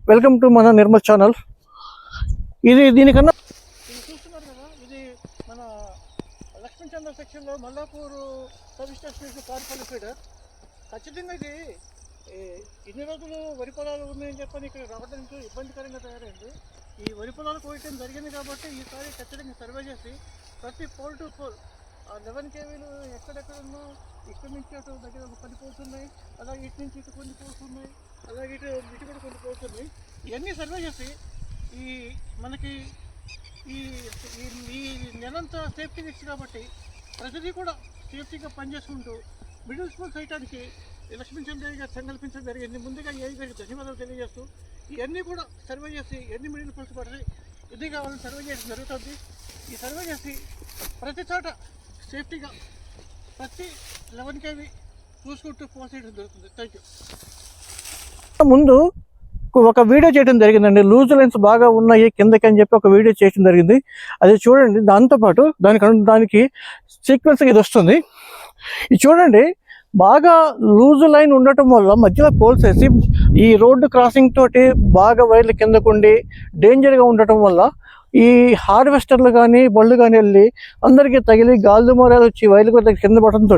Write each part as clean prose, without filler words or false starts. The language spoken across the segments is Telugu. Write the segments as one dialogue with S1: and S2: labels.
S1: వెల్కమ్ టు మన నిర్మల్ ఛానల్. ఇది దీనికన్నా చూస్తున్నారు కదా, ఇది మన లక్ష్మీచంద్ర సెక్షన్లో Mallapur sub station Paripalli feeder. ఖచ్చితంగా ఇది ఇన్ని రోజులు వరి పొలాలు ఉన్నాయని చెప్పని ఇక్కడ రావడానికి ఇబ్బందికరంగా తయారైంది. ఈ వరి పొలాలు కోయటం జరిగింది కాబట్టి ఈసారి ఖచ్చితంగా సర్వే చేసి ప్రతి పోల్ టు పోల్ 11 kVలు ఎక్కడెక్కడ ఉన్నా ఇక్కడ నుంచి అటు దగ్గర 10 పోల్స్ ఉన్నాయి, అలాగే ఇటు నుంచి ఇటు కొన్ని పోల్స్ ఉన్నాయి, అలాగే ఇటు కూడా కొన్ని పోల్స్ ఉన్నాయి. ఇవన్నీ సర్వే చేసి మనకి ఈ నెలంతా సేఫ్టీ నెక్స్ కాబట్టి ప్రతిదీ కూడా సేఫ్టీగా పనిచేసుకుంటూ మిడిల్ స్కూల్ చేయడానికి లక్ష్మీచంద్ర గారు సంకల్పించడం జరిగింది. ముందుగా ఏ గారికి ధన్యవాదాలు తెలియజేస్తూ ఇవన్నీ కూడా సర్వే చేసి ఎన్ని మిడిల్ స్కూల్స్ పడతాయి ఇది కావాలని సర్వే చేయడం జరుగుతుంది. ఈ సర్వే చేసి ప్రతి చోట సేఫ్టీగా ప్రతి 11 kV చూసుకుంటూ పోల్ చేయడం జరుగుతుంది. Thank you. ముందు ఒక వీడియో చేయడం జరిగిందండి, లూజ్ లైన్స్ బాగా ఉన్నాయి కిందకి అని చెప్పి ఒక వీడియో చేయడం జరిగింది. అది చూడండి. దాంతోపాటు దానికి సీక్వెన్స్ ఇది వస్తుంది. ఇది చూడండి, బాగా లూజ్ లైన్ ఉండటం వల్ల మధ్యలో పోల్స్ వేసి ఈ రోడ్డు క్రాసింగ్ తోటి బాగా వైర్లు కిందకుండి డేంజర్గా ఉండటం వల్ల ఈ హార్వెస్టర్లు కానీ బళ్ళు కానీ వెళ్ళి అందరికీ తగిలి గాలి దుమారాలు వచ్చి వైర్లు కూడా కింద పడటంతో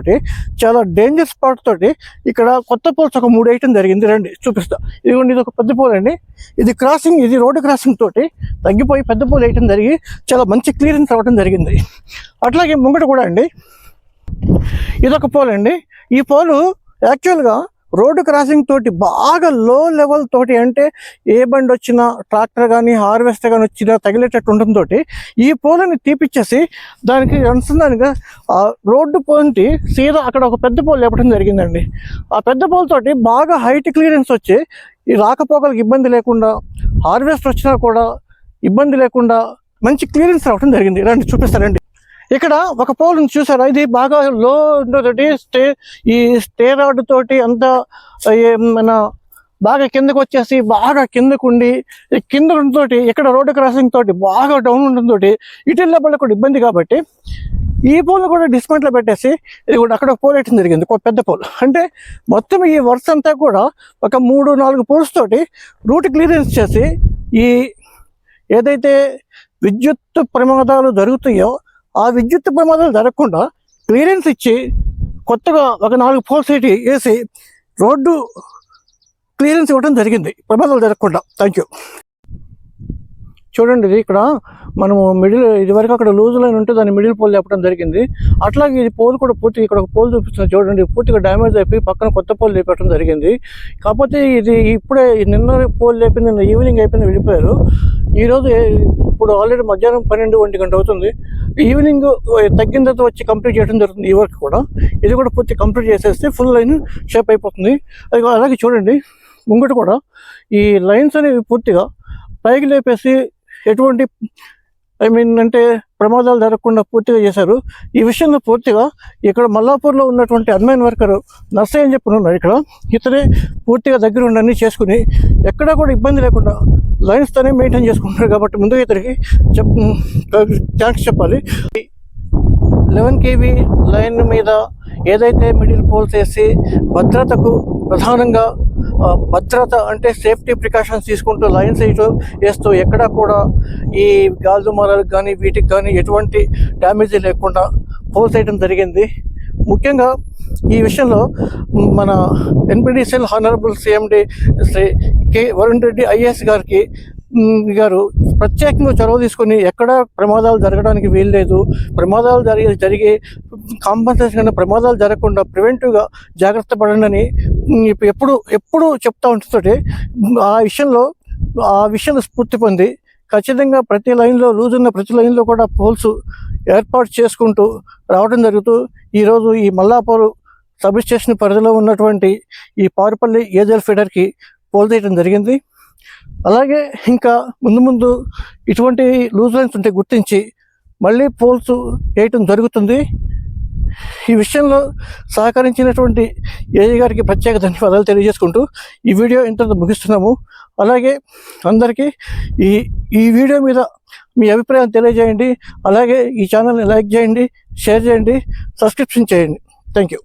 S1: చాలా డేంజర్ స్పాట్ తోటి ఇక్కడ కొత్త పోల్స్ ఒక 3 వేయటం జరిగింది. రండి చూపిస్తా. ఇదిగోండి, ఇది ఒక పెద్ద పోల్ అండి. ఇది క్రాసింగ్, ఇది రోడ్డు క్రాసింగ్ తోటి తగ్గిపోయి పెద్ద పోల్ వేయటం జరిగి చాలా మంచి క్లియరెన్స్ అవ్వడం జరిగింది. అట్లాగే ముంగట కూడా అండి ఇదొక పోల్ అండి. ఈ పోలు యాక్చువల్గా రోడ్డు క్రాసింగ్ తోటి బాగా లో లెవెల్ తోటి, అంటే ఏ బండి వచ్చినా ట్రాక్టర్ కానీ హార్వెస్టర్ కానీ వచ్చినా తగిలేటట్టు ఉండటంతో ఈ పోలని తీపిచ్చేసి దానికి అనుసంధానంగా రోడ్డు పోంటి సీదా అక్కడ ఒక పెద్ద పోల్ లేపడం జరిగిందండి. ఆ పెద్ద పోల్ తోటి బాగా హైట్ క్లియరెన్స్ వచ్చి ఈ రాకపోకలకు ఇబ్బంది లేకుండా, హార్వెస్టర్ వచ్చినా కూడా ఇబ్బంది లేకుండా మంచి క్లియరెన్స్ రావడం జరిగింది. రండి చూపిస్తారండి. ఇక్కడ ఒక పోల్ చూసారా, ఇది బాగా లో తోటి ఈ స్టే రాడ్ తోటి అంతా మన బాగా కిందకు వచ్చేసి బాగా కిందకుండి కింద తోటి ఇక్కడ రోడ్డు క్రాసింగ్ తోటి బాగా డౌన్ ఉండడంతో ఇటు వెళ్ళే కూడా ఇబ్బంది కాబట్టి ఈ పోల్ కూడా డిస్మెంట్లో పెట్టేసి ఇది కూడా అక్కడ పోల్ వేయటం జరిగింది, ఒక పెద్ద పోల్. అంటే మొత్తం ఈ వర్క్స్ అంతా కూడా ఒక 3-4 పోల్స్ తోటి రూట్ క్లియరెన్స్ చేసి ఈ ఏదైతే విద్యుత్ ప్రమాదాలు జరుగుతాయో ఆ విద్యుత్ ప్రమాదాలు జరగకుండా క్లియరెన్స్ ఇచ్చి కొత్తగా ఒక 4 పోల్స్ వేసి రోడ్డు క్లియరెన్స్ ఇవ్వడం జరిగింది, ప్రమాదాలు జరగకుండా. Thank you. చూడండి, ఇది ఇక్కడ మనము ఇదివరకు అక్కడ లూజ్ లైన్ ఉంటే దాన్ని మిడిల్ పోల్ లేపడం జరిగింది. అట్లాగే ఇది పోల్ కూడా పూర్తిగా ఇక్కడ ఒక పోల్ చూపిస్తుంది చూడండి, పూర్తిగా డ్యామేజ్ అయిపోయి పక్కన కొత్త పోల్ లేపడం జరిగింది. కాకపోతే ఇది ఇప్పుడే నిన్న పోల్ లేపి నిన్న ఈవినింగ్ అయిపోయింది, వెళ్ళిపోయారు. ఈరోజు ఇప్పుడు ఆల్రెడీ మధ్యాహ్నం 12-1 గంట అవుతుంది. ఈవినింగ్ తగ్గిన తర్వాత వచ్చి కంప్లీట్ చేయడం జరుగుతుంది. ఈ వర్క్ కూడా ఇది కూడా పూర్తి కంప్లీట్ చేసేస్తే ఫుల్ లైన్ షేప్ అయిపోతుంది. అది అలాగే చూడండి, ముంగట కూడా ఈ లైన్స్ అనేవి పూర్తిగా పైకి లేపేసి ఎటువంటి అంటే ప్రమాదాలు జరగకుండా పూర్తిగా చేశారు. ఈ విషయంలో పూర్తిగా ఇక్కడ మల్లాపూర్లో ఉన్నటువంటి అడ్మైన్ వర్కర్ నర్సయ్య అని చెప్పి ఉన్నారు. ఇక్కడ ఇతనే పూర్తిగా దగ్గర ఉండి అన్నీ చేసుకుని ఎక్కడా కూడా ఇబ్బంది లేకుండా లైన్స్ తోనే మెయింటైన్ చేసుకుంటున్నారు. కాబట్టి ముందుగా ఇతనికి థ్యాంక్స్ చెప్పాలి. 11 kV లైన్ మీద ఏదైతే మిడిల్ పోల్స్ వేసి భద్రతకు ప్రధానంగా భద్రత అంటే సేఫ్టీ ప్రికాషన్స్ తీసుకుంటూ లైన్స్ వేస్తూ ఎక్కడా కూడా ఈ గాలి దుమారాలకు కానీ వీటికి కానీ ఎటువంటి డ్యామేజ్ లేకుండా పోల్స్ వేయడం జరిగింది. ముఖ్యంగా ఈ విషయంలో మన NPDCL honourable CMD Shri K Varun Reddy IAS గారు ప్రత్యేకంగా చొరవ తీసుకొని ఎక్కడ ప్రమాదాలు జరగడానికి వీల్లేదు, ప్రమాదాలు జరిగి కాంపన్సేషన్ ప్రమాదాలు జరగకుండా ప్రివెంటివ్గా జాగ్రత్త పడండి ఎప్పుడు చెప్తా ఉంటుంటే ఆ విషయంలో స్ఫూర్తి పొంది ఖచ్చితంగా ప్రతి లైన్లో లూజ్ ఉన్న ప్రతి లైన్లో కూడా పోల్స్ ఏర్పాటు చేసుకుంటూ రావడం జరుగుతూ ఈరోజు ఈ మల్లాపూర్ సబ్ స్టేషన్ పరిధిలో ఉన్నటువంటి ఈ పారుపల్లి ఏజల్ ఫీడర్కి పోల్ చేయడం జరిగింది. అలాగే ఇంకా ముందు ఇటువంటి లూజ్ లైన్స్ ఉంటే గుర్తించి మళ్ళీ పోల్స్ వేయటం జరుగుతుంది. ఈ విషయంలో సహకరించినటువంటి ఏజీ గారికి ప్రత్యేక ధన్యవాదాలు తెలియజేసుకుంటూ ఈ వీడియో ఇంతతో ముగిస్తున్నాము. అలాగే అందరికీ ఈ వీడియో మీద మీ అభిప్రాయం తెలియజేయండి. అలాగే ఈ ఛానల్ని లైక్ చేయండి, షేర్ చేయండి, సబ్స్క్రిప్షన్ చేయండి. Thank you.